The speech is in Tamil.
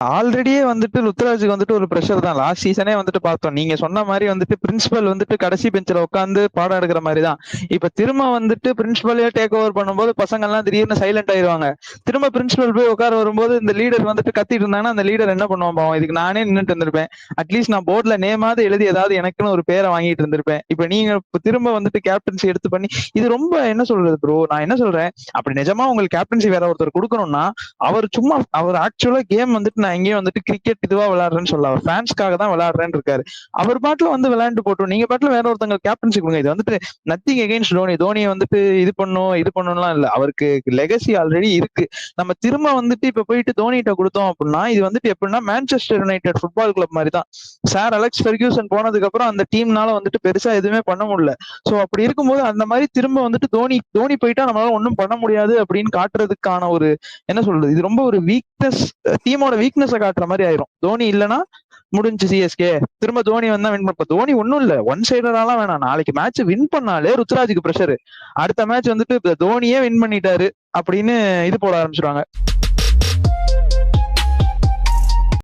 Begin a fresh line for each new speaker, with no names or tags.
ஆல்ரெடியே வந்துட்டு ருத்ராஜுக்கு வந்துட்டு ஒரு ப்ரெஷர் தான். லாஸ்ட் சீசனே வந்துட்டு பார்த்தோம். நீங்க சொன்ன மாதிரி வந்துட்டு பிரின்சிபல் வந்துட்டு கடைசி பெஞ்சில உட்காந்து பாடம் எடுக்கிற மாதிரி தான். இப்ப திரும்ப வந்துட்டு பிரின்சிபலே டேக் ஓவர் பண்ணும்போது பசங்க எல்லாம் திடீர்னு சைலண்ட் ஆயிருவாங்க. திரும்ப பிரின்சிபல் போய் உட்கார வரும்போது இந்த லீடர் வந்துட்டு கத்திட்டு இருந்தாங்கன்னா அந்த லீடர் என்ன பண்ணுவான் பாவம். இதுக்கு நானே நின்னுட்டு இருந்திருப்பேன். அட்லீஸ்ட் நான் போர்ட்ல நேமாவது எழுதி ஏதாவது எனக்குன்னு ஒரு பேரை வாங்கிட்டு இருந்திருப்பேன். இப்ப நீங்க திரும்ப வந்துட்டு கேப்டன்சி எடுத்து பண்ணி இது ரொம்ப என்ன சொல்றது ப்ரோ, நான் என்ன சொல்றேன், அப்படி நிஜமா உங்களுக்கு கேப்டன்சி வேற ஒருத்தர் கொடுக்கணும்னா அவர் சும்மா அவர் ஆக்சுவலா கேம் வந்துட்டு நான் எங்கேயும் வந்துட்டு கிரிக்கெட் இதுவா விளையாடுறேன்னு சொல்ல, அவர் ஃபேன்ஸ்க்காக தான் விளையாடுறேன்னு இருக்காரு. அவர் பாட்டுல வந்து விளையாண்டு போட்டோம். நீங்க பாட்டுல வேற ஒருத்தங்க கேப்டன்சி கொடுங்க. இது வந்துட்டு நத்திங் அகைன்ஸ்ட் தோனி. தோனியை வந்துட்டு இது பண்ணணும்லாம் இல்ல. அவருக்கு லெகசி ஆல்ரெடி இருக்கு. நம்ம திரும்ப வந்துட்டு இப்ப போயிட்டு தோனிகிட்ட கொடுத்தோம் அப்படின்னா இது வந்துட்டு எப்படின்னா மான்செஸ்டர் யுனைடெட் ஃபுட்பால் கிளப் மாதிரி தான். சார் அலெக்ஸ் ஃபெர்கியூசன் போனதுக்கு அப்புறம் அந்த டீம்னால வந்துட்டு பெருசா எதுவுமே பண்ண முடியல. சோ அப்படி இருக்கும்போது அந்த மாதிரி திரும்ப வந்துட்டு தோனி தோனி போயிட்டா நம்மளால ஒன்றும் பண்ண முடியாது அப்படின்னு காட்டுறதுக்கான ஒரு என்ன சொல்றது, இது ரொம்ப ஒரு வீக்னஸ், டீமோட வீக்னஸை காட்டுற மாதிரி ஆயிரும். தோனி இல்லைன்னா முடிஞ்சு சிஎஸ்கே. திரும்ப தோனி வந்தா வின் பண்ண, தோனி ஒன்னும் இல்ல ஒன் சைடராலாம் வேணாம். நாளைக்கு மேட்ச் வின் பண்ணாலே ருத்ராஜுக்கு பிரஷர். அடுத்த மேட்ச் வந்துட்டு தோனியே வின் பண்ணிட்டாரு அப்படின்னு இது போட ஆரம்பிச்சிருவாங்க.